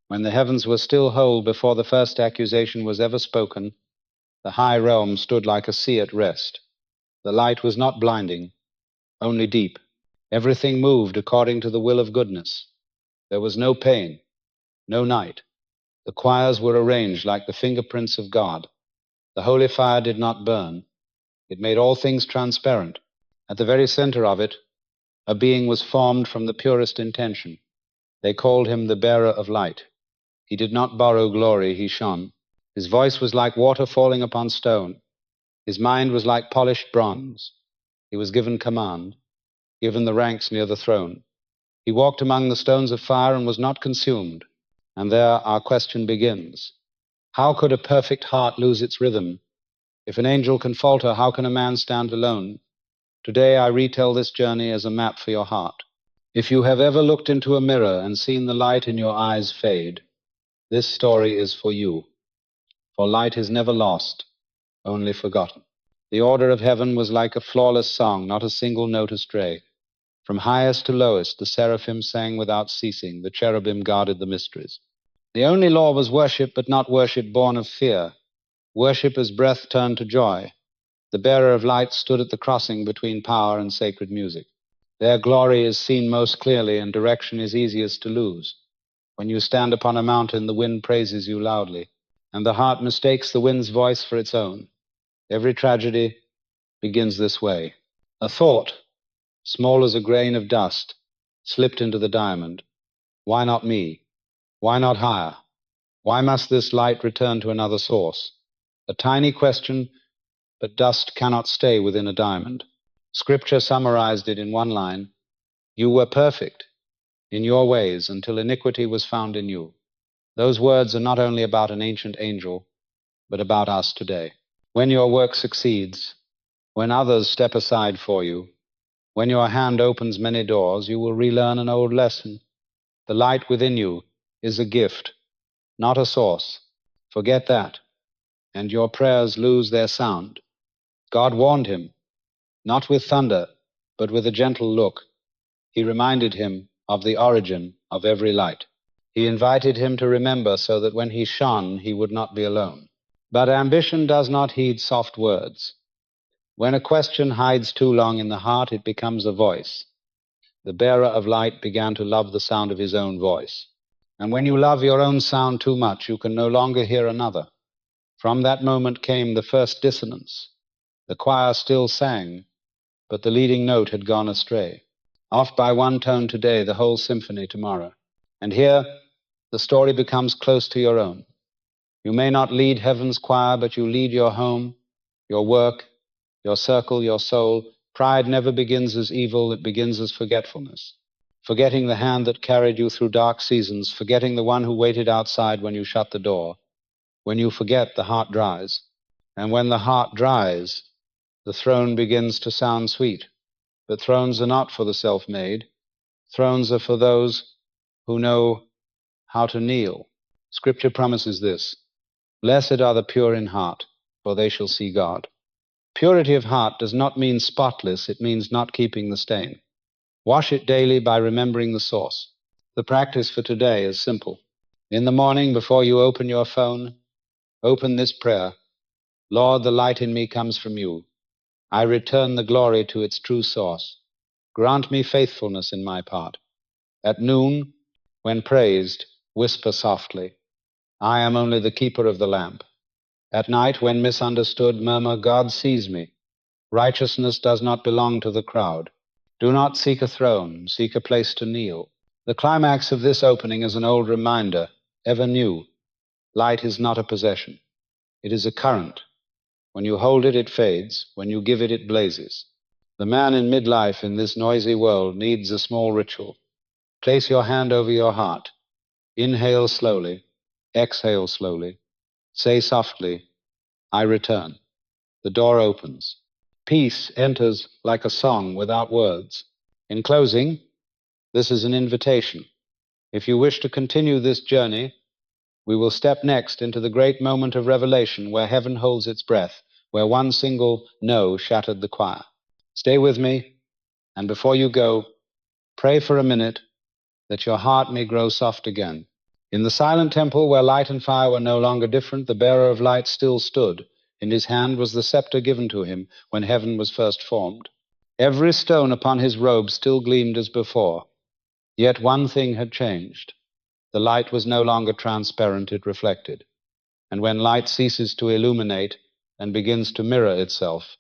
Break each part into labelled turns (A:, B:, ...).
A: When the heavens were still whole before the first accusation was ever spoken, the high realm stood like a sea at rest. The light was not blinding, only deep. Everything moved according to the will of goodness. There was no pain, no night. The choirs were arranged like the fingerprints of God. The holy fire did not burn. It made all things transparent. At the very center of it, a being was formed from the purest intention. They called him the bearer of light. He did not borrow glory, he shone. His voice was like water falling upon stone. His mind was like polished bronze. He was given command, given the ranks near the throne. He walked among the stones of fire and was not consumed. And there our question begins. How could a perfect heart lose its rhythm? If an angel can falter, how can a man stand alone? Today I retell this journey as a map for your heart. If you have ever looked into a mirror and seen the light in your eyes fade, this story is for you. For light is never lost, only forgotten. The order of heaven was like a flawless song, not a single note astray. From highest to lowest, the seraphim sang without ceasing. The cherubim guarded the mysteries. The only law was worship, but not worship born of fear. Worship as breath turned to joy. The bearer of light stood at the crossing between power and sacred music. Their glory is seen most clearly, and direction is easiest to lose. When you stand upon a mountain, the wind praises you loudly, and the heart mistakes the wind's voice for its own. Every tragedy begins this way. A thought, small as a grain of dust, slipped into the diamond. Why not me? Why not higher? Why must this light return to another source? A tiny question, but dust cannot stay within a diamond. Scripture summarized it in one line. You were perfect in your ways until iniquity was found in you. Those words are not only about an ancient angel, but about us today. When your work succeeds, when others step aside for you, when your hand opens many doors, you will relearn an old lesson. The light within you is a gift, not a source. Forget that, and your prayers lose their sound. God warned him, not with thunder, but with a gentle look. He reminded him of the origin of every light. He invited him to remember so that when he shone, he would not be alone. But ambition does not heed soft words. When a question hides too long in the heart, it becomes a voice. The bearer of light began to love the sound of his own voice. And when you love your own sound too much, you can no longer hear another. From that moment came the first dissonance. The choir still sang, but the leading note had gone astray. Off by one tone today, the whole symphony tomorrow. And here, the story becomes close to your own. You may not lead heaven's choir, but you lead your home, your work, your circle, your soul. Pride never begins as evil, it begins as forgetfulness. Forgetting the hand that carried you through dark seasons, forgetting the one who waited outside when you shut the door. When you forget, the heart dries. And when the heart dries, the throne begins to sound sweet. But thrones are not for the self-made. Thrones are for those who know how to kneel. Scripture promises this. Blessed are the pure in heart, for they shall see God. Purity of heart does not mean spotless, it means not keeping the stain. Wash it daily by remembering the source. The practice for today is simple. In the morning, before you open your phone, open this prayer. Lord, the light in me comes from you. I return the glory to its true source. Grant me faithfulness in my part. At noon, when praised, whisper softly, I am only the keeper of the lamp. At night, when misunderstood, murmur, God sees me. Righteousness does not belong to the crowd. Do not seek a throne, seek a place to kneel. The climax of this opening is an old reminder, ever new. Light is not a possession. It is a current. When you hold it, it fades. When you give it, it blazes. The man in midlife in this noisy world needs a small ritual. Place your hand over your heart. Inhale slowly. Exhale slowly. Say softly, I return. The door opens. Peace enters like a song without words. In closing, this is an invitation. If you wish to continue this journey, we will step next into the great moment of revelation where heaven holds its breath, where one single no shattered the choir. Stay with me, and before you go, pray for a minute that your heart may grow soft again. In the silent temple where light and fire were no longer different, the bearer of light still stood. In his hand was the scepter given to him when heaven was first formed. Every stone upon his robe still gleamed as before. Yet one thing had changed. The light was no longer transparent, it reflected. And when light ceases to illuminate and begins to mirror itself,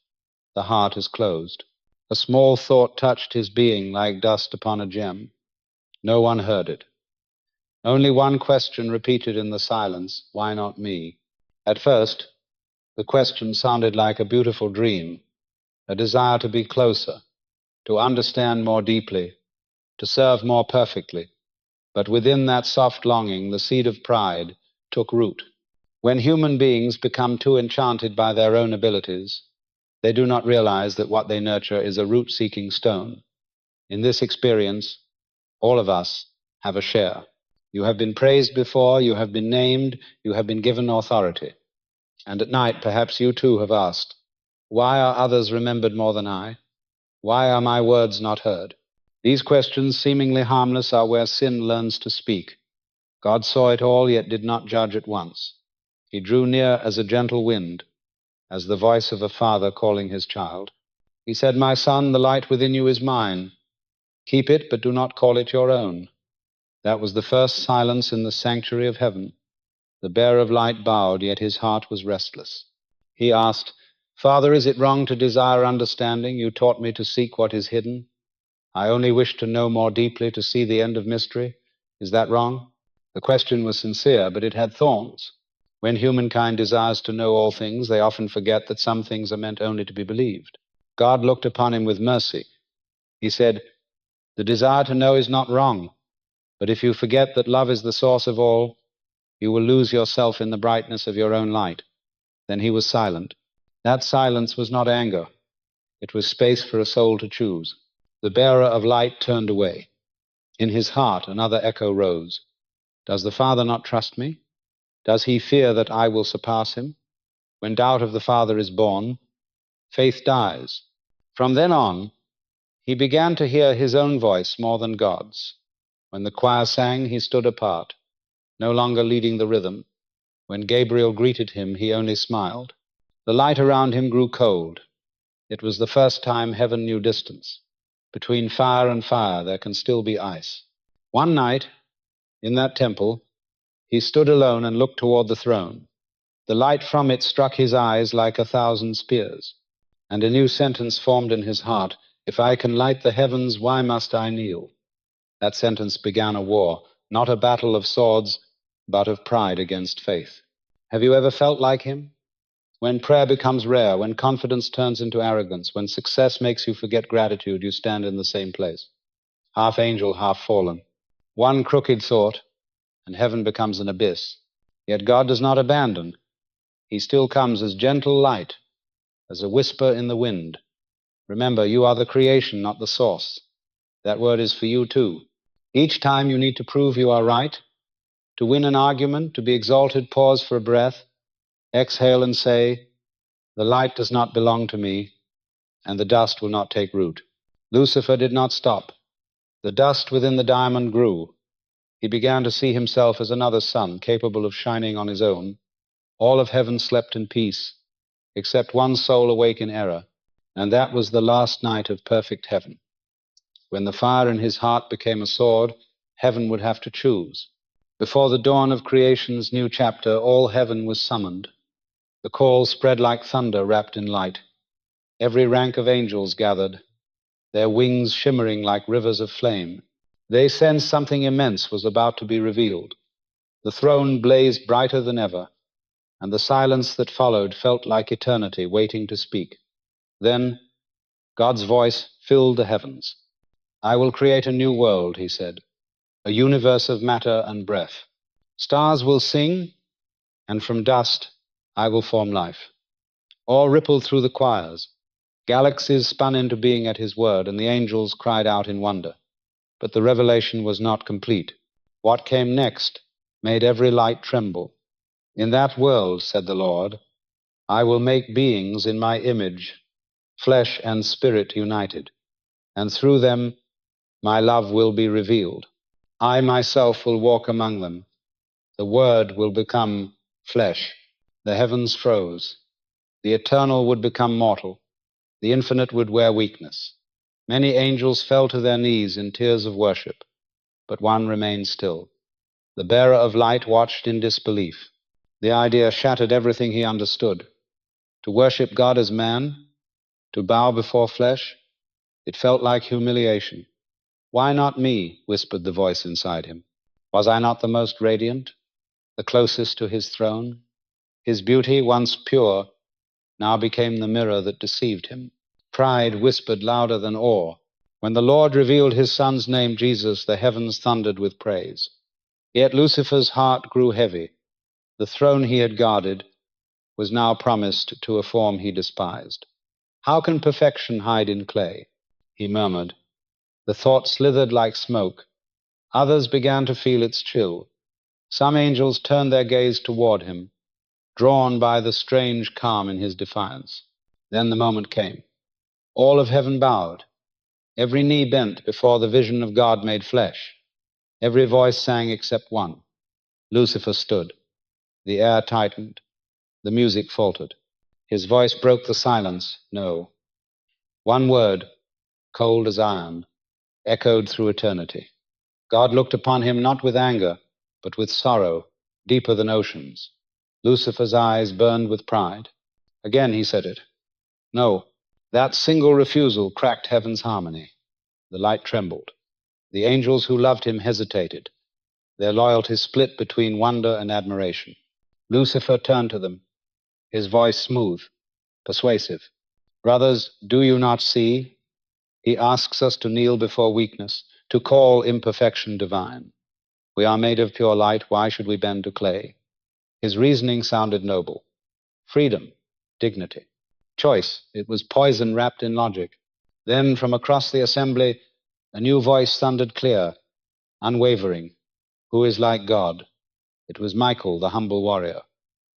A: the heart is closed. A small thought touched his being like dust upon a gem. No one heard it. Only one question repeated in the silence: why not me? At first, the question sounded like a beautiful dream, a desire to be closer, to understand more deeply, to serve more perfectly. But within that soft longing, the seed of pride took root. When human beings become too enchanted by their own abilities, they do not realize that what they nurture is a root-seeking stone. In this experience, all of us have a share. You have been praised before, you have been named, you have been given authority. And at night, perhaps you too have asked, why are others remembered more than I? Why are my words not heard? These questions, seemingly harmless, are where sin learns to speak. God saw it all, yet did not judge at once. He drew near as a gentle wind, as the voice of a father calling his child. He said, "My son, the light within you is mine. Keep it, but do not call it your own." That was the first silence in the sanctuary of heaven. The bearer of light bowed, yet his heart was restless. He asked, "Father, is it wrong to desire understanding? You taught me to seek what is hidden. I only wish to know more deeply, to see the end of mystery. Is that wrong?" The question was sincere, but it had thorns. When humankind desires to know all things, they often forget that some things are meant only to be believed. God looked upon him with mercy. He said, "The desire to know is not wrong, but if you forget that love is the source of all, you will lose yourself in the brightness of your own light." Then he was silent. That silence was not anger. It was space for a soul to choose. The bearer of light turned away. In his heart, another echo rose. Does the Father not trust me? Does he fear that I will surpass him? When doubt of the Father is born, faith dies. From then on, he began to hear his own voice more than God's. When the choir sang, he stood apart, no longer leading the rhythm. When Gabriel greeted him, he only smiled. The light around him grew cold. It was the first time heaven knew distance. Between fire and fire, there can still be ice. One night, in that temple, he stood alone and looked toward the throne. The light from it struck his eyes like 1,000 spears, and a new sentence formed in his heart: "If I can light the heavens, why must I kneel?" That sentence began a war, not a battle of swords, but of pride against faith. Have you ever felt like him? When prayer becomes rare, when confidence turns into arrogance, when success makes you forget gratitude, you stand in the same place, half angel, half fallen. One crooked thought, and heaven becomes an abyss. Yet God does not abandon. He still comes as gentle light, as a whisper in the wind. Remember, you are the creation, not the source. That word is for you too. Each time you need to prove you are right, to win an argument, to be exalted, pause for a breath, exhale and say, "The light does not belong to me, and the dust will not take root." Lucifer did not stop. The dust within the diamond grew. He began to see himself as another sun, capable of shining on his own. All of heaven slept in peace, except one soul awake in error, and that was the last night of perfect heaven. When the fire in his heart became a sword, heaven would have to choose. Before the dawn of creation's new chapter, all heaven was summoned. The call spread like thunder wrapped in light. Every rank of angels gathered, their wings shimmering like rivers of flame. They sensed something immense was about to be revealed. The throne blazed brighter than ever, and the silence that followed felt like eternity waiting to speak. Then God's voice filled the heavens. "I will create a new world," he said, "a universe of matter and breath. Stars will sing, and from dust I will form life." All rippled through the choirs. Galaxies spun into being at his word, and the angels cried out in wonder. But the revelation was not complete. What came next made every light tremble. "In that world," said the Lord, "I will make beings in my image, flesh and spirit united, and through them my love will be revealed. I myself will walk among them, The Word will become flesh. The heavens froze. The eternal would become mortal. The infinite would wear weakness. Many angels fell to their knees in tears of worship, but one remained still. The bearer of light watched in disbelief. The idea shattered everything he understood. To worship God as man, to bow before flesh, it felt like humiliation. Why not me? Whispered the voice inside him. Was I not the most radiant, the closest to his throne? His beauty, once pure, now became the mirror that deceived him. Pride whispered louder than awe. When the Lord revealed his Son's name, Jesus, the heavens thundered with praise. Yet Lucifer's heart grew heavy. The throne he had guarded was now promised to a form he despised. How can perfection hide in clay? He murmured. The thought slithered like smoke. Others began to feel its chill. Some angels turned their gaze toward him, drawn by the strange calm in his defiance. Then the moment came. All of heaven bowed. Every knee bent before the vision of God made flesh. Every voice sang except one. Lucifer stood. The air tightened. The music faltered. His voice broke the silence. No. One word, cold as iron, echoed through eternity. God looked upon him not with anger, but with sorrow, deeper than oceans. Lucifer's eyes burned with pride. Again he said it. No. That single refusal cracked heaven's harmony. The light trembled. The angels who loved him hesitated. Their loyalty split between wonder and admiration. Lucifer turned to them, his voice smooth, persuasive. Brothers, do you not see? He asks us to kneel before weakness, to call imperfection divine. We are made of pure light. Why should we bend to clay? His reasoning sounded noble. Freedom, dignity, choice. It was poison wrapped in logic. Then from across the assembly, a new voice thundered clear, unwavering. Who is like God? It was Michael, the humble warrior.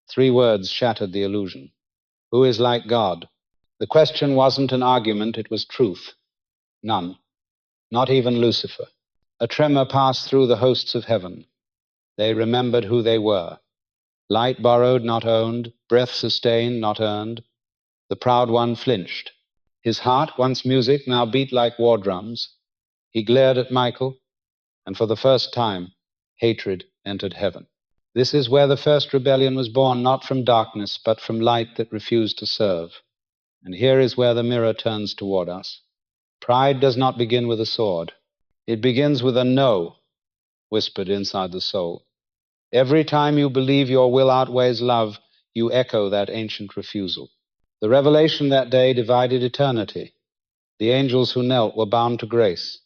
A: 3 words shattered the illusion. Who is like God? The question wasn't an argument, it was truth. None. Not even Lucifer. A tremor passed through the hosts of heaven. They remembered who they were. Light borrowed, not owned. Breath sustained, not earned. The proud one flinched. His heart, once music, now beat like war drums. He glared at Michael, and for the first time, hatred entered heaven. This is where the first rebellion was born, not from darkness, but from light that refused to serve. And here is where the mirror turns toward us. Pride does not begin with a sword. It begins with a no, whispered inside the soul. Every time you believe your will outweighs love, you echo that ancient refusal. The revelation that day divided eternity. The angels who knelt were bound to grace.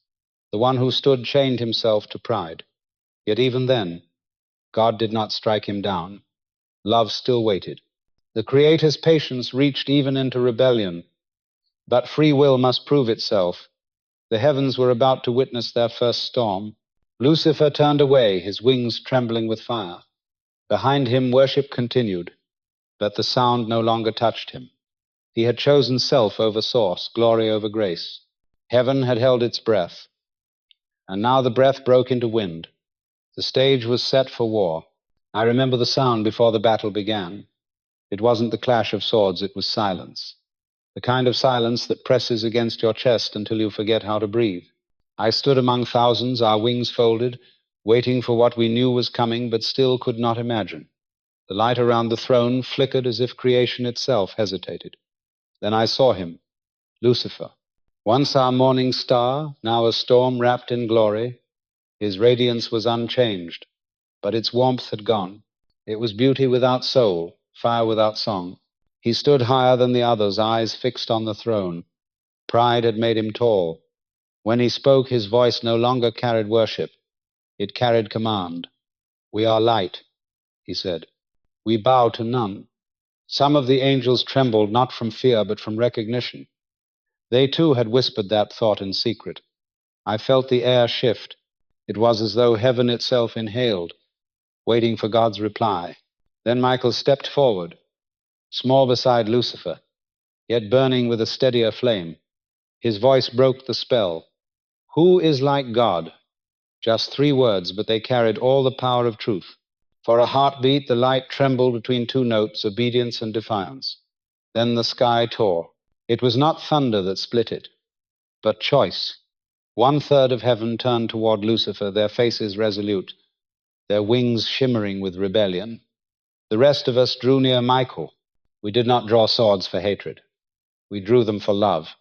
A: The one who stood chained himself to pride. Yet even then, God did not strike him down. Love still waited. The Creator's patience reached even into rebellion. But free will must prove itself. The heavens were about to witness their first storm. Lucifer turned away, his wings trembling with fire. Behind him, worship continued, but the sound no longer touched him. He had chosen self over source, glory over grace. Heaven had held its breath, and now the breath broke into wind. The stage was set for war. I remember the sound before the battle began. It wasn't the clash of swords, it was silence. The kind of silence that presses against your chest until you forget how to breathe. I stood among thousands, our wings folded, waiting for what we knew was coming, but still could not imagine. The light around the throne flickered as if creation itself hesitated. Then I saw him, Lucifer. Once our morning star, now a storm wrapped in glory. His radiance was unchanged, but its warmth had gone. It was beauty without soul, fire without song. He stood higher than the others, eyes fixed on the throne. Pride had made him tall. When he spoke, his voice no longer carried worship. It carried command. We are light, he said. We bow to none. Some of the angels trembled, not from fear, but from recognition. They too had whispered that thought in secret. I felt the air shift. It was as though heaven itself inhaled, waiting for God's reply. Then Michael stepped forward, small beside Lucifer, yet burning with a steadier flame. His voice broke the spell. Who is like God? Just 3 words, but they carried all the power of truth. For a heartbeat, the light trembled between two notes, obedience and defiance. Then the sky tore. It was not thunder that split it, but choice. 1/3 of heaven turned toward Lucifer, their faces resolute, their wings shimmering with rebellion. The rest of us drew near Michael. We did not draw swords for hatred. We drew them for love,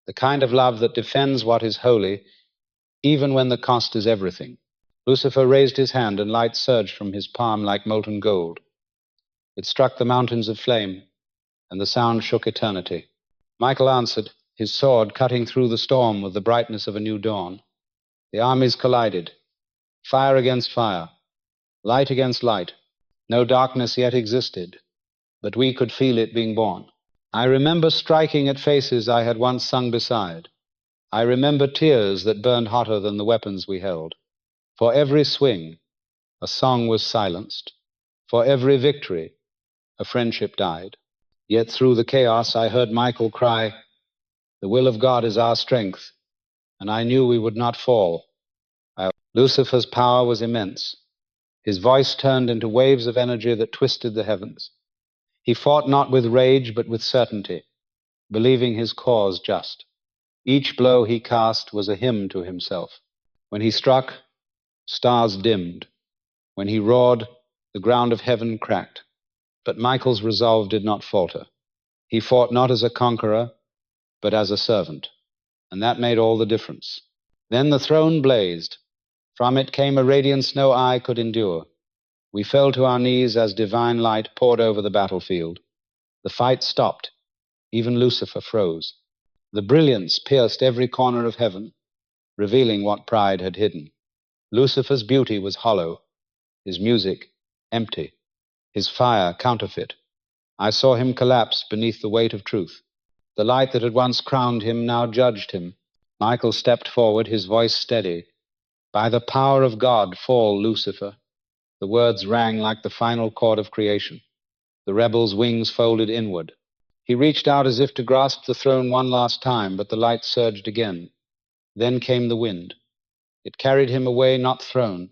A: the kind of love that defends what is holy, even when the cost is everything. Lucifer raised his hand, and light surged from his palm like molten gold. It struck the mountains of flame, and the sound shook eternity. Michael answered, his sword cutting through the storm with the brightness of a new dawn. The armies collided, fire against fire, light against light. No darkness yet existed, but we could feel it being born. I remember striking at faces I had once sung beside. I remember tears that burned hotter than the weapons we held. For every swing, a song was silenced. For every victory, a friendship died. Yet through the chaos, I heard Michael cry, "The will of God is our strength," and I knew we would not fall. Lucifer's power was immense. His voice turned into waves of energy that twisted the heavens. He fought not with rage, but with certainty, believing his cause just. Each blow he cast was a hymn to himself. When he struck, stars dimmed. When he roared, the ground of heaven cracked. But Michael's resolve did not falter. He fought not as a conqueror, but as a servant, and that made all the difference. Then the throne blazed. From it came a radiance no eye could endure. We fell to our knees as divine light poured over the battlefield. The fight stopped. Even Lucifer froze. The brilliance pierced every corner of heaven, revealing what pride had hidden. Lucifer's beauty was hollow, his music empty, his fire counterfeit. I saw him collapse beneath the weight of truth. The light that had once crowned him now judged him. Michael stepped forward, his voice steady. "By the power of God, fall, Lucifer." The words rang like the final chord of creation. The rebel's wings folded inward. He reached out as if to grasp the throne one last time, but the light surged again. Then came the wind. It carried him away, not thrown,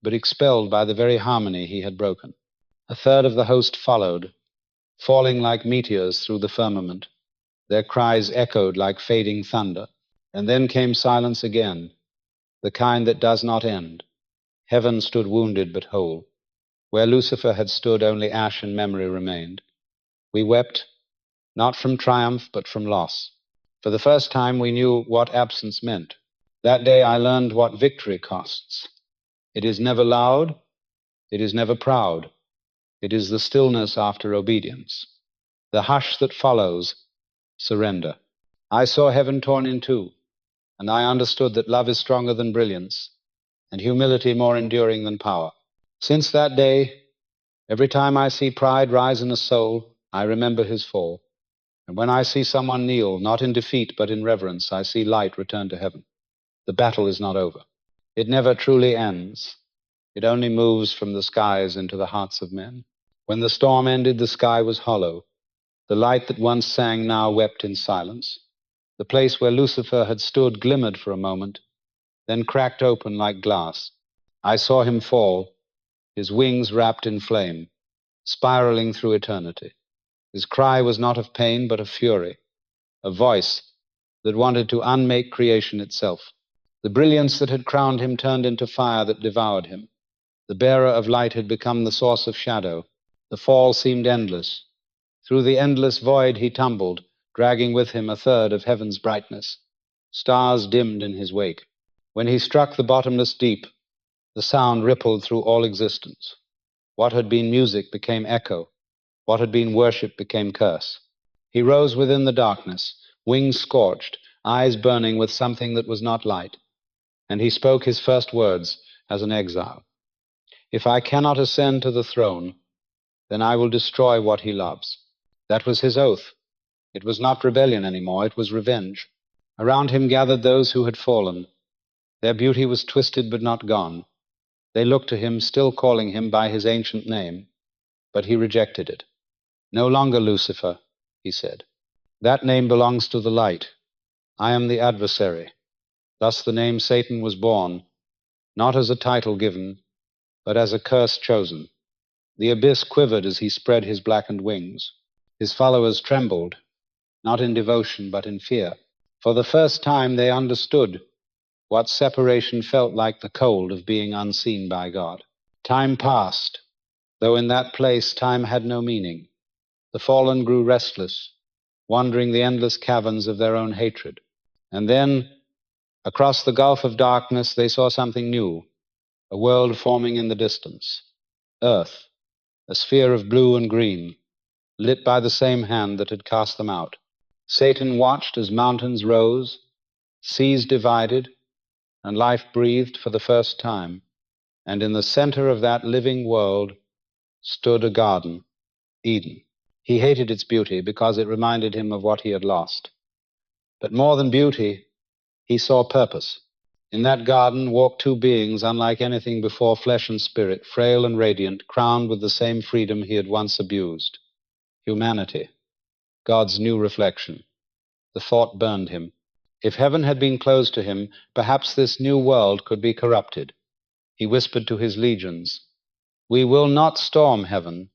A: but expelled by the very harmony he had broken. 1/3 of the host followed, falling like meteors through the firmament. Their cries echoed like fading thunder. And then came silence again, the kind that does not end. Heaven stood wounded but whole. Where Lucifer had stood, only ash and memory remained. We wept, not from triumph, but from loss. For the first time, we knew what absence meant. That day, I learned what victory costs. It is never loud. It is never proud. It is the stillness after obedience. The hush that follows surrender. I saw heaven torn in two, and I understood that love is stronger than brilliance, and humility more enduring than power. Since that day, every time I see pride rise in a soul, I remember his fall. And when I see someone kneel, not in defeat but in reverence, I see light return to heaven. The battle is not over. It never truly ends. It only moves from the skies into the hearts of men. When the storm ended, the sky was hollow. The light that once sang now wept in silence. The place where Lucifer had stood glimmered for a moment, then cracked open like glass. I saw him fall, his wings wrapped in flame, spiraling through eternity. His cry was not of pain, but of fury, a voice that wanted to unmake creation itself. The brilliance that had crowned him turned into fire that devoured him. The bearer of light had become the source of shadow. The fall seemed endless. Through the endless void he tumbled, dragging with him 1/3 of heaven's brightness. Stars dimmed in his wake. When he struck the bottomless deep, the sound rippled through all existence. What had been music became echo. What had been worship became curse. He rose within the darkness, wings scorched, eyes burning with something that was not light. And he spoke his first words as an exile. "If I cannot ascend to the throne, then I will destroy what he loves." That was his oath. It was not rebellion anymore, it was revenge. Around him gathered those who had fallen. Their beauty was twisted but not gone. They looked to him, still calling him by his ancient name, but he rejected it. "No longer Lucifer," he said. "That name belongs to the light. I am the adversary." Thus the name Satan was born, not as a title given, but as a curse chosen. The abyss quivered as he spread his blackened wings. His followers trembled, not in devotion, but in fear. For the first time they understood what separation felt like, the cold of being unseen by God. Time passed, though in that place time had no meaning. The fallen grew restless, wandering the endless caverns of their own hatred. And then, across the gulf of darkness, they saw something new, a world forming in the distance. Earth, a sphere of blue and green, lit by the same hand that had cast them out. Satan watched as mountains rose, seas divided, and life breathed for the first time. And in the center of that living world stood a garden, Eden. He hated its beauty because it reminded him of what he had lost. But more than beauty, he saw purpose. In that garden walked two beings unlike anything before, flesh and spirit, frail and radiant, crowned with the same freedom he had once abused. Humanity, God's new reflection. The thought burned him. If heaven had been closed to him, perhaps this new world could be corrupted. He whispered to his legions, "We will not storm heaven.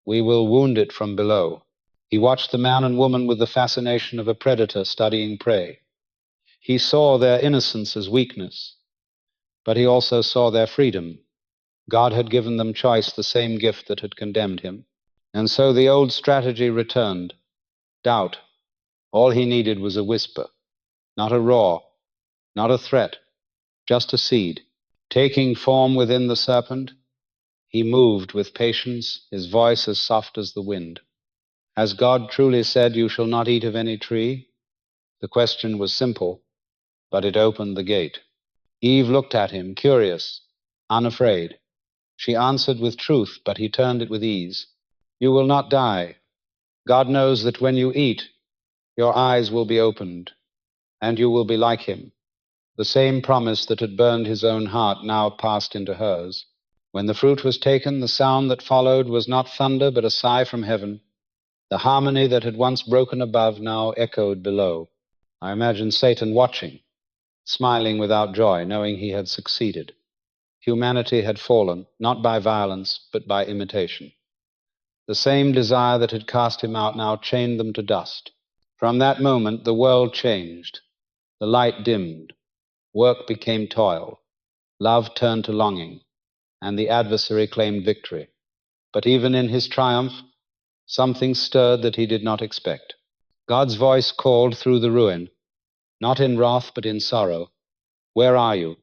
A: We will wound it from below." He watched the man and woman with the fascination of a predator studying prey. He saw their innocence as weakness, but he also saw their freedom. God had given them choice, the same gift that had condemned him. And so the old strategy returned. Doubt. All he needed was a whisper, not a roar, not a threat, just a seed. Taking form within the serpent, he moved with patience, his voice as soft as the wind. Has God truly said, "You shall not eat of any tree"? The question was simple, but it opened the gate. Eve looked at him, curious, unafraid. She answered with truth, but he turned it with ease. "You will not die. God knows that when you eat, your eyes will be opened, and you will be like him." The same promise that had burned his own heart now passed into hers. When the fruit was taken, the sound that followed was not thunder, but a sigh from heaven. The harmony that had once broken above now echoed below. I imagined Satan watching, smiling without joy, knowing he had succeeded. Humanity had fallen, not by violence, but by imitation. The same desire that had cast him out now chained them to dust. From that moment, the world changed. The light dimmed. Work became toil. Love turned to longing, and the adversary claimed victory. But even in his triumph, something stirred that he did not expect. God's voice called through the ruin, not in wrath, but in sorrow. "Where are you?"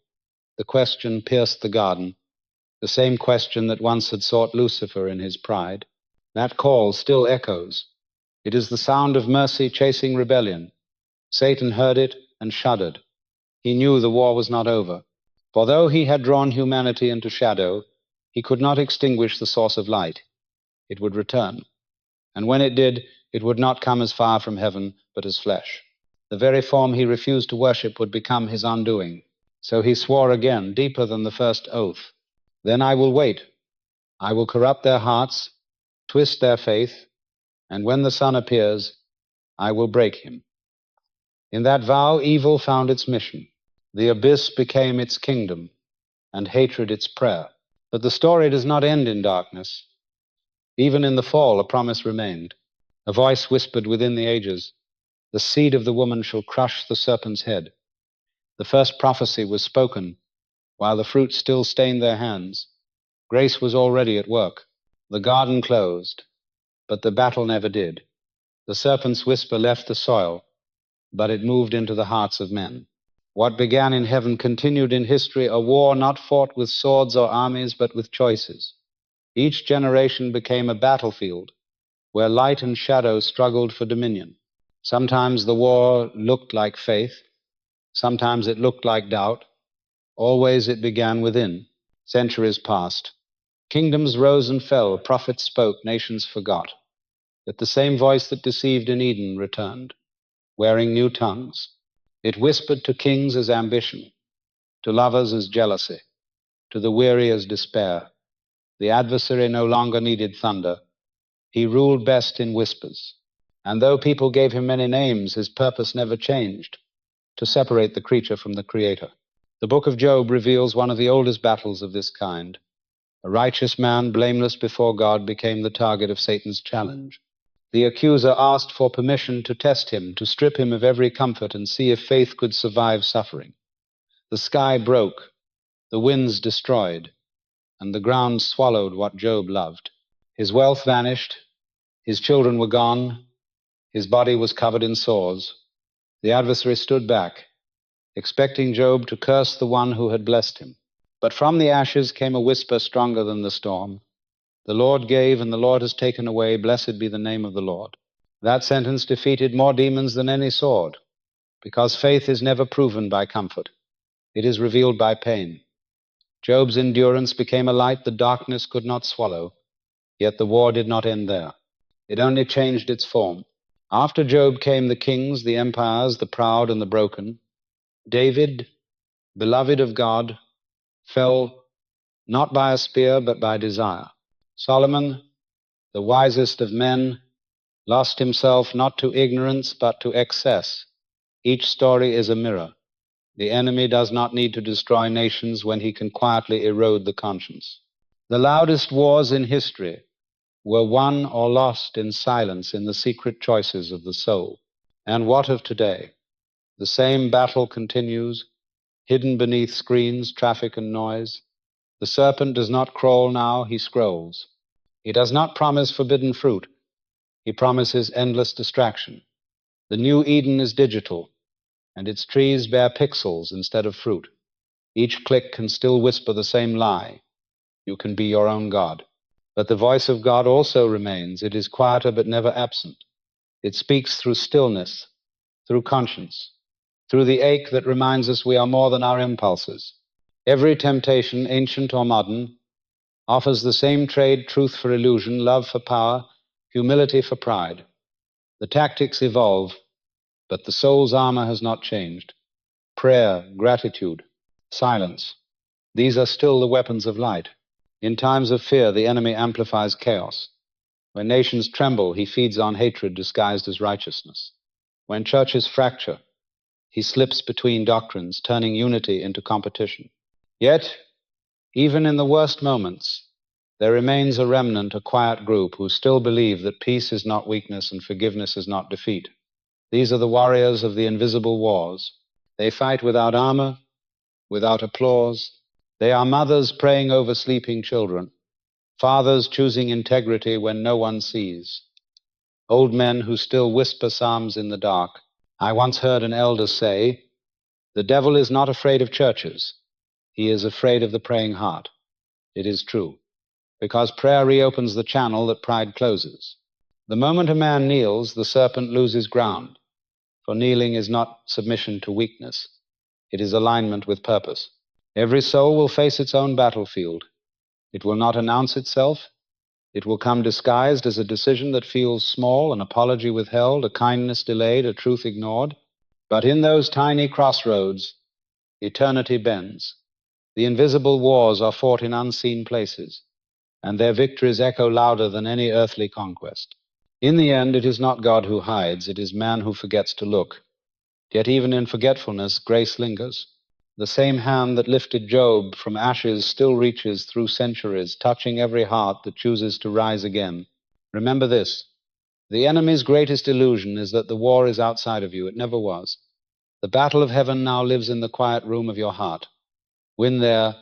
A: The question pierced the garden, the same question that once had sought Lucifer in his pride. That call still echoes. It is the sound of mercy chasing rebellion. Satan heard it and shuddered. He knew the war was not over. For though he had drawn humanity into shadow, he could not extinguish the source of light. It would return. And when it did, it would not come as fire from heaven, but as flesh. The very form he refused to worship would become his undoing. So he swore again, deeper than the first oath. "Then I will wait. I will corrupt their hearts, twist their faith, and when the Son appears, I will break him." In that vow, evil found its mission. The abyss became its kingdom, and hatred its prayer. But the story does not end in darkness. Even in the fall, a promise remained. A voice whispered within the ages, "The seed of the woman shall crush the serpent's head." The first prophecy was spoken while the fruit still stained their hands. Grace was already at work. The garden closed, but the battle never did. The serpent's whisper left the soil, but it moved into the hearts of men. What began in heaven continued in history, a war not fought with swords or armies, but with choices. Each generation became a battlefield where light and shadow struggled for dominion. Sometimes the war looked like faith. Sometimes it looked like doubt. Always it began within. Centuries passed. Kingdoms rose and fell. Prophets spoke. Nations forgot. Yet the same voice that deceived in Eden returned, wearing new tongues. It whispered to kings as ambition, to lovers as jealousy, to the weary as despair. The adversary no longer needed thunder. He ruled best in whispers. And though people gave him many names, his purpose never changed: to separate the creature from the Creator. The book of Job reveals one of the oldest battles of this kind. A righteous man, blameless before God, became the target of Satan's challenge. The accuser asked for permission to test him, to strip him of every comfort and see if faith could survive suffering. The sky broke, the winds destroyed, and the ground swallowed what Job loved. His wealth vanished, his children were gone, his body was covered in sores. The adversary stood back, expecting Job to curse the one who had blessed him. But from the ashes came a whisper stronger than the storm. The Lord gave, and the Lord has taken away. Blessed be the name of the Lord. That sentence defeated more demons than any sword, because faith is never proven by comfort. It is revealed by pain. Job's endurance became a light the darkness could not swallow, yet the war did not end there. It only changed its form. After Job came the kings, the empires, the proud and the broken. David, beloved of God, fell not by a spear but by desire. Solomon, the wisest of men, lost himself not to ignorance but to excess. Each story is a mirror. The enemy does not need to destroy nations when he can quietly erode the conscience. The loudest wars in history were won or lost in silence in the secret choices of the soul. And what of today? The same battle continues, hidden beneath screens, traffic, and noise. The serpent does not crawl now, he scrolls. He does not promise forbidden fruit. He promises endless distraction. The new Eden is digital, and its trees bear pixels instead of fruit. Each click can still whisper the same lie. You can be your own God. But the voice of God also remains. It is quieter but never absent. It speaks through stillness, through conscience, through the ache that reminds us we are more than our impulses. Every temptation, ancient or modern, offers the same trade: truth for illusion, love for power, humility for pride. The tactics evolve, but the soul's armor has not changed. Prayer, gratitude, silence. These are still the weapons of light. In times of fear, the enemy amplifies chaos. When nations tremble, he feeds on hatred disguised as righteousness. When churches fracture, he slips between doctrines, turning unity into competition. Yet, even in the worst moments, there remains a remnant, a quiet group, who still believe that peace is not weakness and forgiveness is not defeat. These are the warriors of the invisible wars. They fight without armor, without applause. They are mothers praying over sleeping children, fathers choosing integrity when no one sees, old men who still whisper psalms in the dark. I once heard an elder say, "The devil is not afraid of churches. He is afraid of the praying heart." It is true, because prayer reopens the channel that pride closes. The moment a man kneels, the serpent loses ground, for kneeling is not submission to weakness. It is alignment with purpose. Every soul will face its own battlefield. It will not announce itself. It will come disguised as a decision that feels small, an apology withheld, a kindness delayed, a truth ignored. But in those tiny crossroads, eternity bends. The invisible wars are fought in unseen places, and their victories echo louder than any earthly conquest. In the end, it is not God who hides, it is man who forgets to look. Yet even in forgetfulness, grace lingers. The same hand that lifted Job from ashes still reaches through centuries, touching every heart that chooses to rise again. Remember this: the enemy's greatest illusion is that the war is outside of you. It never was. The battle of heaven now lives in the quiet room of your heart. Win there,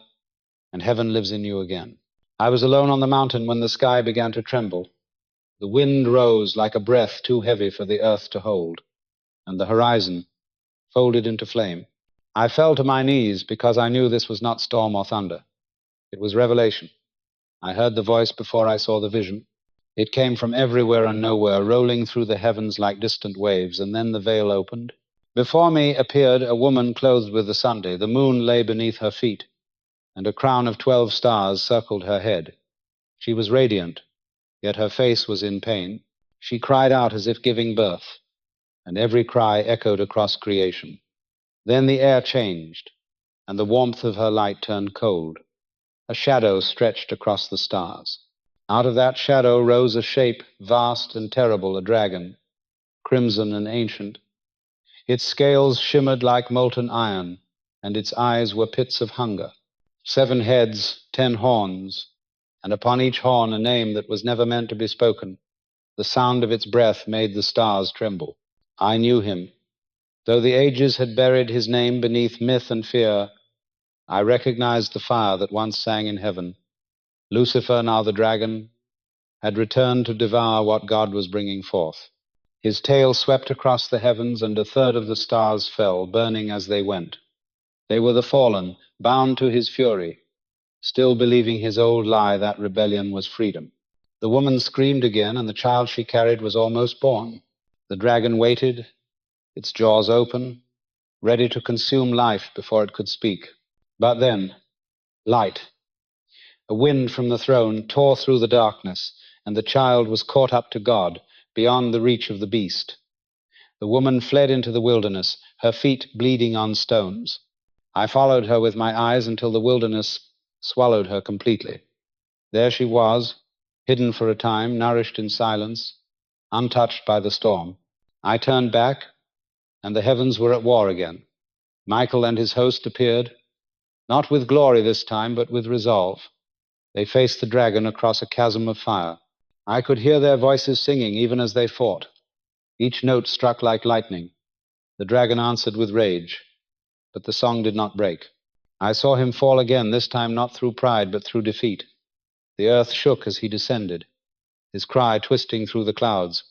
A: and heaven lives in you again. I was alone on the mountain when the sky began to tremble. The wind rose like a breath too heavy for the earth to hold, and the horizon folded into flame. I fell to my knees because I knew this was not storm or thunder. It was revelation. I heard the voice before I saw the vision. It came from everywhere and nowhere, rolling through the heavens like distant waves, and then the veil opened. Before me appeared a woman clothed with the Sunday. The moon lay beneath her feet, and a crown of 12 stars circled her head. She was radiant, yet her face was in pain. She cried out as if giving birth, and every cry echoed across creation. Then the air changed, and the warmth of her light turned cold. A shadow stretched across the stars. Out of that shadow rose a shape, vast and terrible, a dragon, crimson and ancient. Its scales shimmered like molten iron, and its eyes were pits of hunger. 7 heads, 10 horns, and upon each horn a name that was never meant to be spoken. The sound of its breath made the stars tremble. I knew him. Though the ages had buried his name beneath myth and fear, I recognized the fire that once sang in heaven. Lucifer, now the dragon, had returned to devour what God was bringing forth. His tail swept across the heavens, and a third of the stars fell, burning as they went. They were the fallen, bound to his fury, still believing his old lie that rebellion was freedom. The woman screamed again, and the child she carried was almost born. The dragon waited, its jaws open, ready to consume life before it could speak. But then, light. A wind from the throne tore through the darkness, and the child was caught up to God, beyond the reach of the beast. The woman fled into the wilderness, her feet bleeding on stones. I followed her with my eyes until the wilderness swallowed her completely. There she was, hidden for a time, nourished in silence, untouched by the storm. I turned back, and the heavens were at war again. Michael and his host appeared, not with glory this time, but with resolve. They faced the dragon across a chasm of fire. I could hear their voices singing even as they fought. Each note struck like lightning. The dragon answered with rage, but the song did not break. I saw him fall again, this time not through pride, but through defeat. The earth shook as he descended, his cry twisting through the clouds.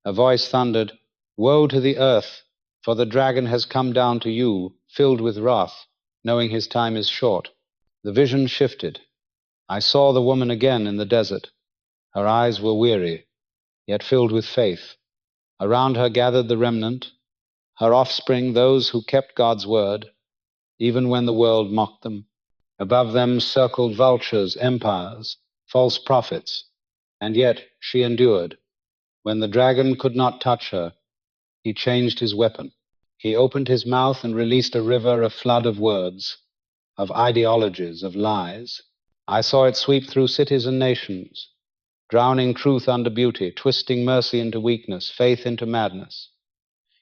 A: A voice thundered, "Woe to the earth, for the dragon has come down to you, filled with wrath, knowing his time is short." The vision shifted. I saw the woman again in the desert. Her eyes were weary, yet filled with faith. Around her gathered the remnant, her offspring, those who kept God's word, even when the world mocked them. Above them circled vultures, empires, false prophets, and yet she endured. When the dragon could not touch her, he changed his weapon. He opened his mouth and released a river, a flood of words, of ideologies, of lies. I saw it sweep through cities and nations, drowning truth under beauty, twisting mercy into weakness, faith into madness.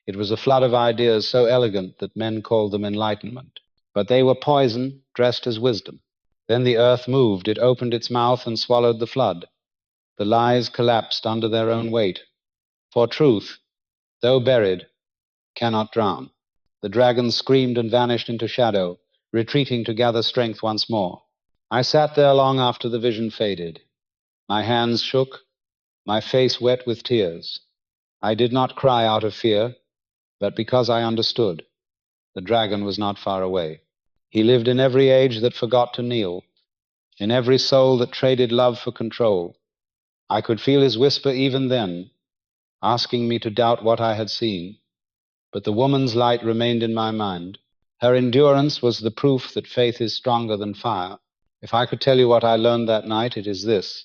A: It was a flood of ideas so elegant that men called them enlightenment. But they were poison dressed as wisdom. Then the earth moved. It opened its mouth and swallowed the flood. The lies collapsed under their own weight. For truth, though buried, cannot drown. The dragon screamed and vanished into shadow, retreating to gather strength once more. I sat there long after the vision faded. My hands shook, my face wet with tears. I did not cry out of fear, but because I understood. The dragon was not far away. He lived in every age that forgot to kneel, in every soul that traded love for control. I could feel his whisper even then, asking me to doubt what I had seen. But the woman's light remained in my mind. Her endurance was the proof that faith is stronger than fire. If I could tell you what I learned that night, it is this: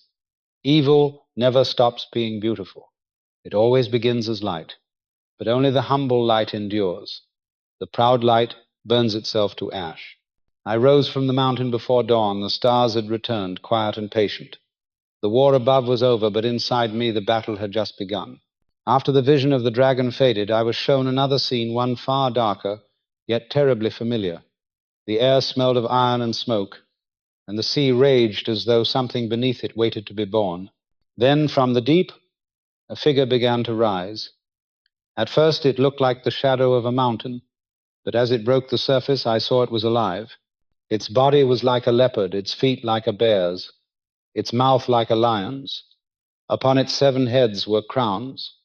A: evil never stops being beautiful. It always begins as light, but only the humble light endures. The proud light burns itself to ash. I rose from the mountain before dawn. The stars had returned, quiet and patient. The war above was over, but inside me the battle had just begun. After the vision of the dragon faded, I was shown another scene, one far darker, yet terribly familiar. The air smelled of iron and smoke, and the sea raged as though something beneath it waited to be born. Then, from the deep, a figure began to rise. At first it looked like the shadow of a mountain, but as it broke the surface, I saw it was alive. Its body was like a leopard, its feet like a bear's, its mouth like a lion's. Upon its 7 heads were crowns,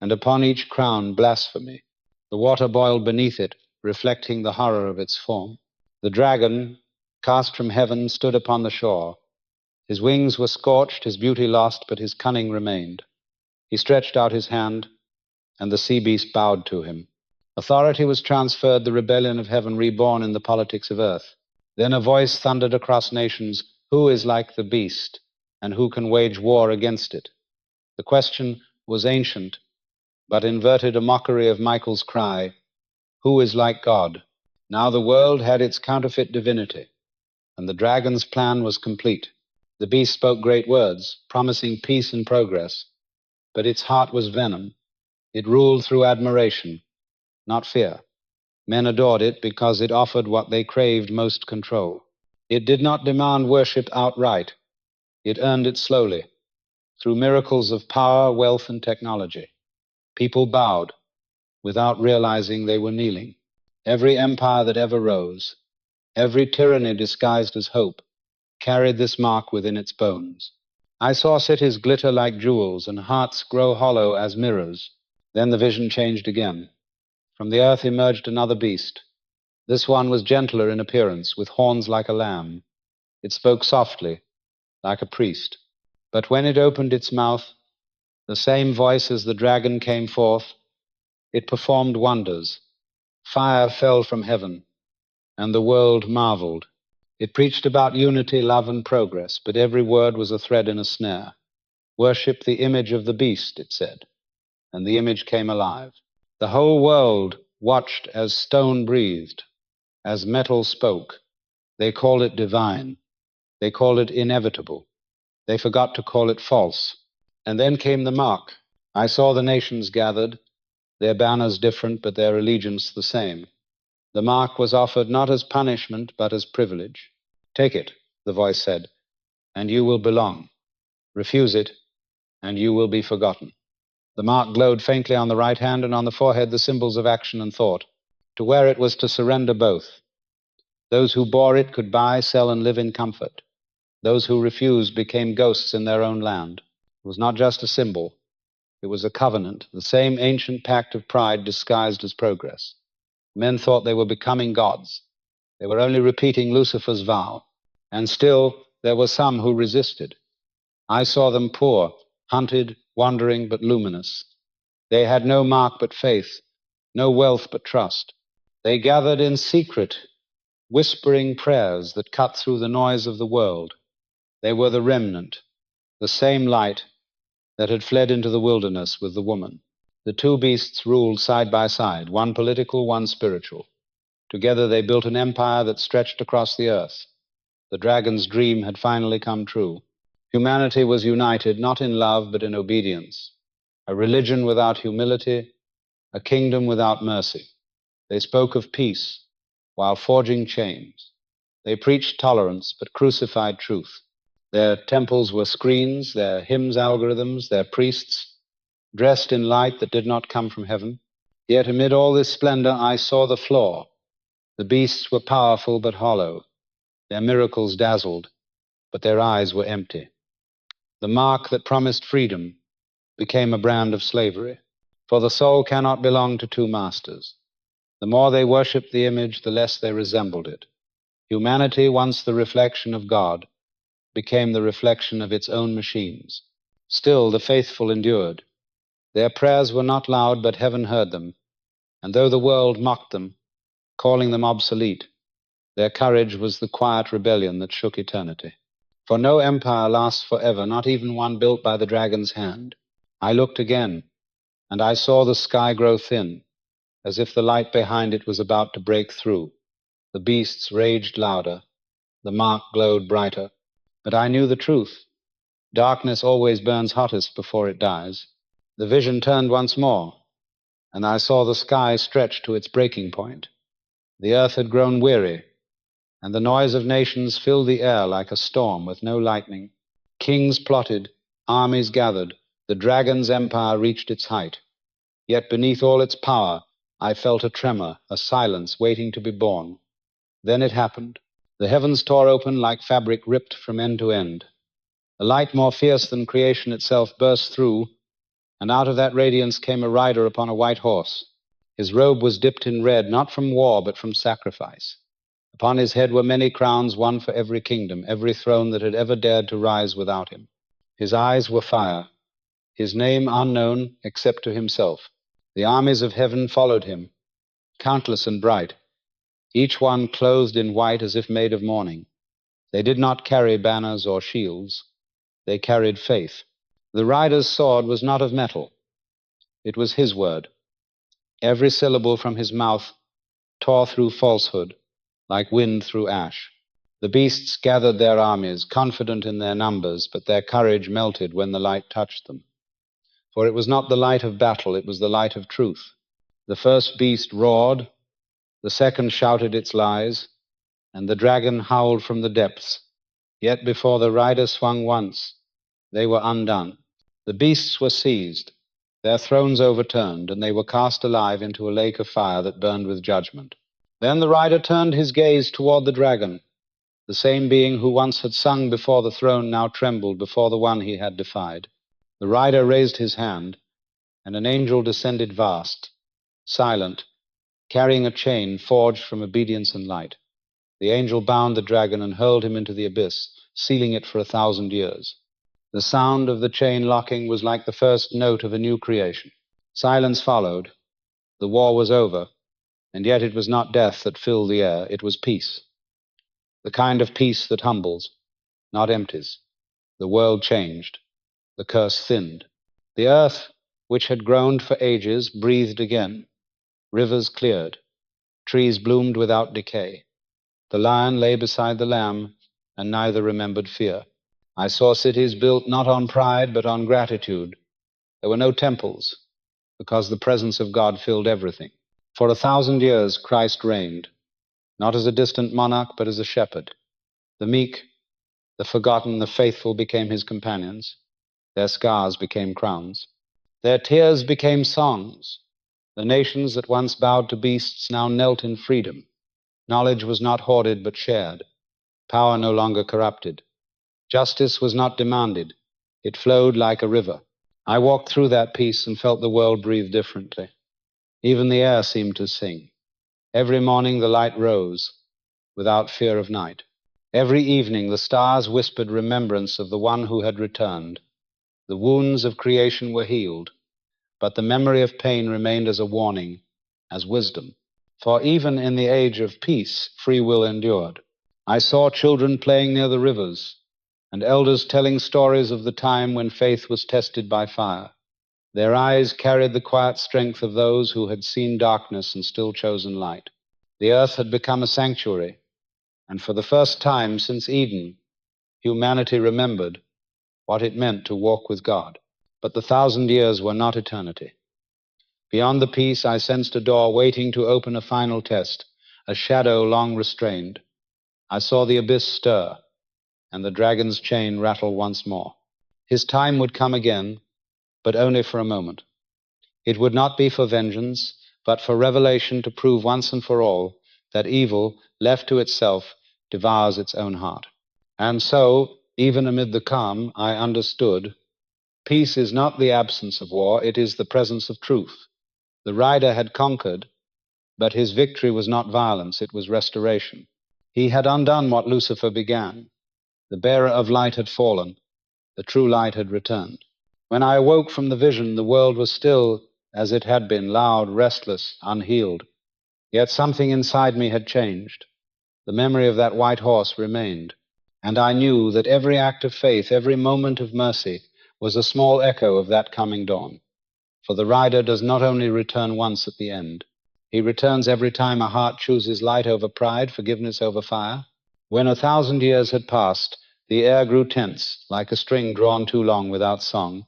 A: and upon each crown blasphemy. The water boiled beneath it, reflecting the horror of its form. The dragon, cast from heaven, stood upon the shore. His wings were scorched, his beauty lost, but his cunning remained. He stretched out his hand, and the sea beast bowed to him. Authority was transferred, the rebellion of heaven reborn in the politics of earth. Then a voice thundered across nations, "Who is like the beast, and who can wage war against it?" The question was ancient, but inverted, a mockery of Michael's cry, "Who is like God?" Now the world had its counterfeit divinity, and the dragon's plan was complete. The beast spoke great words, promising peace and progress, but its heart was venom. It ruled through admiration, not fear. Men adored it because it offered what they craved most: control. It did not demand worship outright. It earned it slowly, through miracles of power, wealth, and technology. People bowed without realizing they were kneeling. Every empire that ever rose, every tyranny disguised as hope, carried this mark within its bones. I saw cities glitter like jewels and hearts grow hollow as mirrors. Then the vision changed again. From the earth emerged another beast. This one was gentler in appearance, with horns like a lamb. It spoke softly, like a priest. But when it opened its mouth, the same voice as the dragon came forth. It performed wonders. Fire fell from heaven, and the world marveled. It preached about unity, love, and progress, but every word was a thread in a snare. Worship the image of the beast, it said, and the image came alive. The whole world watched as stone breathed, as metal spoke. They called it divine. They called it inevitable. They forgot to call it false. And then came the mark. I saw the nations gathered, their banners different, but their allegiance the same. The mark was offered not as punishment, but as privilege. Take it, the voice said, and you will belong. Refuse it, and you will be forgotten. The mark glowed faintly on the right hand, and on the forehead the symbols of action and thought. To wear it was to surrender both. Those who bore it could buy, sell, and live in comfort. Those who refused became ghosts in their own land. It was not just a symbol. It was a covenant, the same ancient pact of pride disguised as progress. Men thought they were becoming gods. They were only repeating Lucifer's vow. And still, there were some who resisted. I saw them poor, hunted, wandering, but luminous. They had no mark but faith, no wealth but trust. They gathered in secret, whispering prayers that cut through the noise of the world. They were the remnant, the same light that had fled into the wilderness with the woman. The two beasts ruled side by side, one political, one spiritual. Together they built an empire that stretched across the earth. The dragon's dream had finally come true. Humanity was united not in love but in obedience. A religion without humility, a kingdom without mercy. They spoke of peace while forging chains. They preached tolerance but crucified truth. Their temples were screens, their hymns algorithms, their priests dressed in light that did not come from heaven. Yet amid all this splendor I saw the flaw. The beasts were powerful but hollow. Their miracles dazzled, but their eyes were empty. The mark that promised freedom became a brand of slavery. For the soul cannot belong to two masters. The more they worshipped the image, the less they resembled it. Humanity, once the reflection of God, became the reflection of its own machines. Still, the faithful endured. Their prayers were not loud, but heaven heard them. And though the world mocked them, calling them obsolete, their courage was the quiet rebellion that shook eternity. For no empire lasts forever, not even one built by the dragon's hand. I looked again, and I saw the sky grow thin, as if the light behind it was about to break through. The beasts raged louder, the mark glowed brighter. But I knew the truth. Darkness always burns hottest before it dies. The vision turned once more, and I saw the sky stretch to its breaking point. The earth had grown weary, and the noise of nations filled the air like a storm with no lightning. Kings plotted, armies gathered, the dragon's empire reached its height. Yet beneath all its power, I felt a tremor, a silence waiting to be born. Then it happened. The heavens tore open like fabric ripped from end to end. A light more fierce than creation itself burst through, and out of that radiance came a rider upon a white horse. His robe was dipped in red, not from war, but from sacrifice. Upon his head were many crowns, one for every kingdom, every throne that had ever dared to rise without him. His eyes were fire, his name unknown except to himself. The armies of heaven followed him, countless and bright, each one clothed in white as if made of mourning. They did not carry banners or shields. They carried faith. The rider's sword was not of metal. It was his word. Every syllable from his mouth tore through falsehood like wind through ash. The beasts gathered their armies, confident in their numbers, but their courage melted when the light touched them. For it was not the light of battle, it was the light of truth. The first beast roared, the second shouted its lies, and the dragon howled from the depths. Yet before the rider swung once, they were undone. The beasts were seized, their thrones overturned, and they were cast alive into a lake of fire that burned with judgment. Then the rider turned his gaze toward the dragon. The same being who once had sung before the throne now trembled before the one he had defied. The rider raised his hand, and an angel descended vast, silent, carrying a chain forged from obedience and light. The angel bound the dragon and hurled him into the abyss, sealing it for 1,000 years. The sound of the chain locking was like the first note of a new creation. Silence followed. The war was over, and yet it was not death that filled the air, it was peace. The kind of peace that humbles, not empties. The world changed. The curse thinned. The earth, which had groaned for ages, breathed again. Rivers cleared. Trees bloomed without decay. The lion lay beside the lamb, and neither remembered fear. I saw cities built not on pride, but on gratitude. There were no temples, because the presence of God filled everything. For 1,000 years Christ reigned, not as a distant monarch, but as a shepherd. The meek, the forgotten, the faithful became his companions. Their scars became crowns. Their tears became songs. The nations that once bowed to beasts now knelt in freedom. Knowledge was not hoarded, but shared. Power no longer corrupted. Justice was not demanded. It flowed like a river. I walked through that peace and felt the world breathe differently. Even the air seemed to sing. Every morning the light rose, without fear of night. Every evening the stars whispered remembrance of the one who had returned. The wounds of creation were healed, but the memory of pain remained as a warning, as wisdom. For even in the age of peace, free will endured. I saw children playing near the rivers, and elders telling stories of the time when faith was tested by fire. Their eyes carried the quiet strength of those who had seen darkness and still chosen light. The earth had become a sanctuary, and for the first time since Eden, humanity remembered what it meant to walk with God. But the 1,000 years were not eternity. Beyond the peace, I sensed a door waiting to open a final test, a shadow long restrained. I saw the abyss stir, and the dragon's chain rattle once more. His time would come again, but only for a moment. It would not be for vengeance, but for revelation to prove once and for all that evil, left to itself, devours its own heart. And so, even amid the calm, I understood peace is not the absence of war, it is the presence of truth. The rider had conquered, but his victory was not violence, it was restoration. He had undone what Lucifer began. The bearer of light had fallen, the true light had returned. When I awoke from the vision, the world was still as it had been, loud, restless, unhealed. Yet something inside me had changed. The memory of that white horse remained, and I knew that every act of faith, every moment of mercy, was a small echo of that coming dawn. For the rider does not only return once at the end, he returns every time a heart chooses light over pride, forgiveness over fire. When 1,000 years had passed, the air grew tense, like a string drawn too long without song.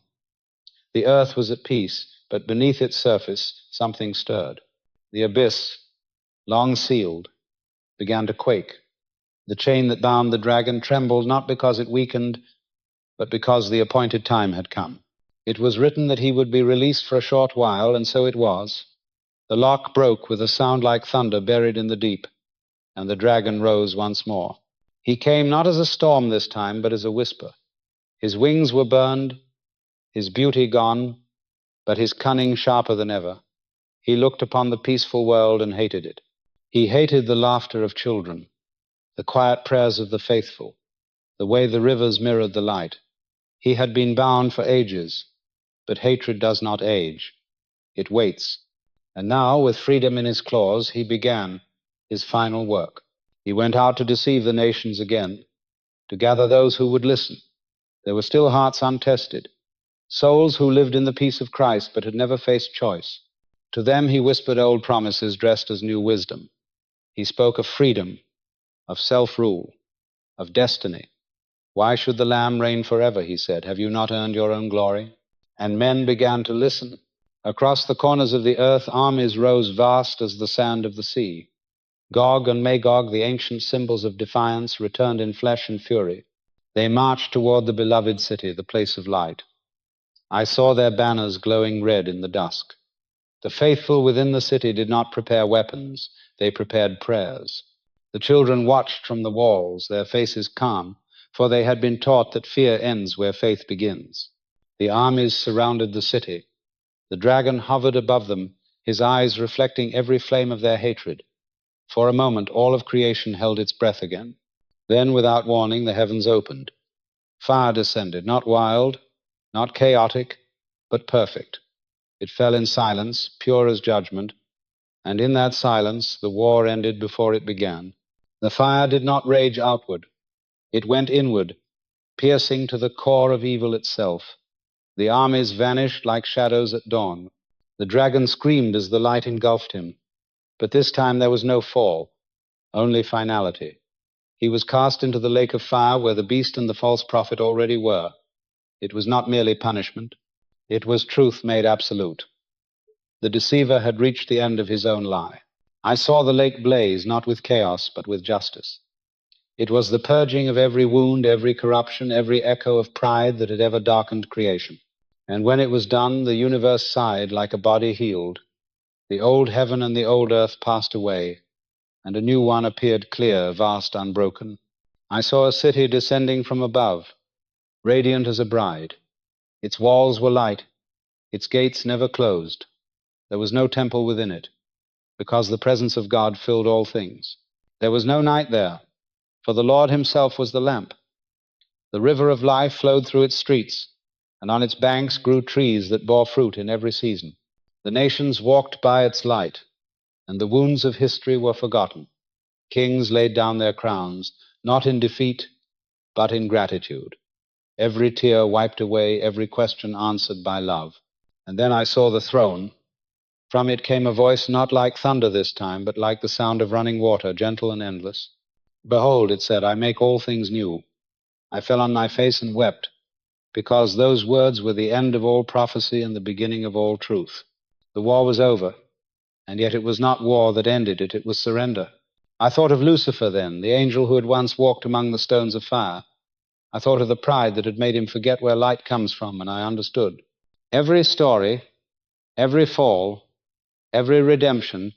A: The earth was at peace, but beneath its surface something stirred. The abyss, long sealed, began to quake. The chain that bound the dragon trembled not because it weakened, but because the appointed time had come. It was written that he would be released for a short while, and so it was. The lock broke with a sound like thunder buried in the deep, and the dragon rose once more. He came not as a storm this time, but as a whisper. His wings were burned, his beauty gone, but his cunning sharper than ever. He looked upon the peaceful world and hated it. He hated the laughter of children, the quiet prayers of the faithful, the way the rivers mirrored the light. He had been bound for ages, but hatred does not age. It waits. And now, with freedom in his claws, he began his final work. He went out to deceive the nations again, to gather those who would listen. There were still hearts untested, souls who lived in the peace of Christ but had never faced choice. To them he whispered old promises dressed as new wisdom. He spoke of freedom, of self-rule, of destiny. Why should the Lamb reign forever, he said. Have you not earned your own glory? And men began to listen. Across the corners of the earth, armies rose vast as the sand of the sea. Gog and Magog, the ancient symbols of defiance, returned in flesh and fury. They marched toward the beloved city, the place of light. I saw their banners glowing red in the dusk. The faithful within the city did not prepare weapons, they prepared prayers. The children watched from the walls, their faces calm, for they had been taught that fear ends where faith begins. The armies surrounded the city. The dragon hovered above them, his eyes reflecting every flame of their hatred. For a moment, all of creation held its breath again. Then, without warning, the heavens opened. Fire descended, not wild, not chaotic, but perfect. It fell in silence, pure as judgment, and in that silence the war ended before it began. The fire did not rage outward. It went inward, piercing to the core of evil itself. The armies vanished like shadows at dawn. The dragon screamed as the light engulfed him. But this time there was no fall, only finality. He was cast into the lake of fire where the beast and the false prophet already were. It was not merely punishment. It was truth made absolute. The deceiver had reached the end of his own lie. I saw the lake blaze, not with chaos, but with justice. It was the purging of every wound, every corruption, every echo of pride that had ever darkened creation. And when it was done, the universe sighed like a body healed. The old heaven and the old earth passed away, and a new one appeared clear, vast, unbroken. I saw a city descending from above, radiant as a bride. Its walls were light, its gates never closed. There was no temple within it, because the presence of God filled all things. There was no night there, for the Lord himself was the lamp. The river of life flowed through its streets, and on its banks grew trees that bore fruit in every season. The nations walked by its light, and the wounds of history were forgotten. Kings laid down their crowns, not in defeat, but in gratitude. Every tear wiped away, every question answered by love. And then I saw the throne. From it came a voice not like thunder this time, but like the sound of running water, gentle and endless. Behold, it said, I make all things new. I fell on my face and wept, because those words were the end of all prophecy and the beginning of all truth. The war was over, and yet it was not war that ended it, it was surrender. I thought of Lucifer then, the angel who had once walked among the stones of fire. I thought of the pride that had made him forget where light comes from, and I understood. Every story, every fall, every redemption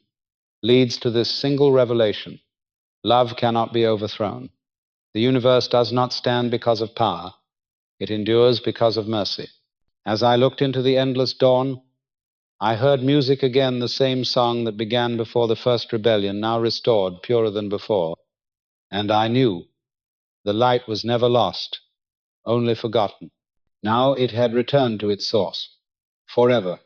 A: leads to this single revelation. Love cannot be overthrown. The universe does not stand because of power. It endures because of mercy. As I looked into the endless dawn, I heard music again, the same song that began before the first rebellion, now restored, purer than before. And I knew the light was never lost, only forgotten. Now it had returned to its source, forever.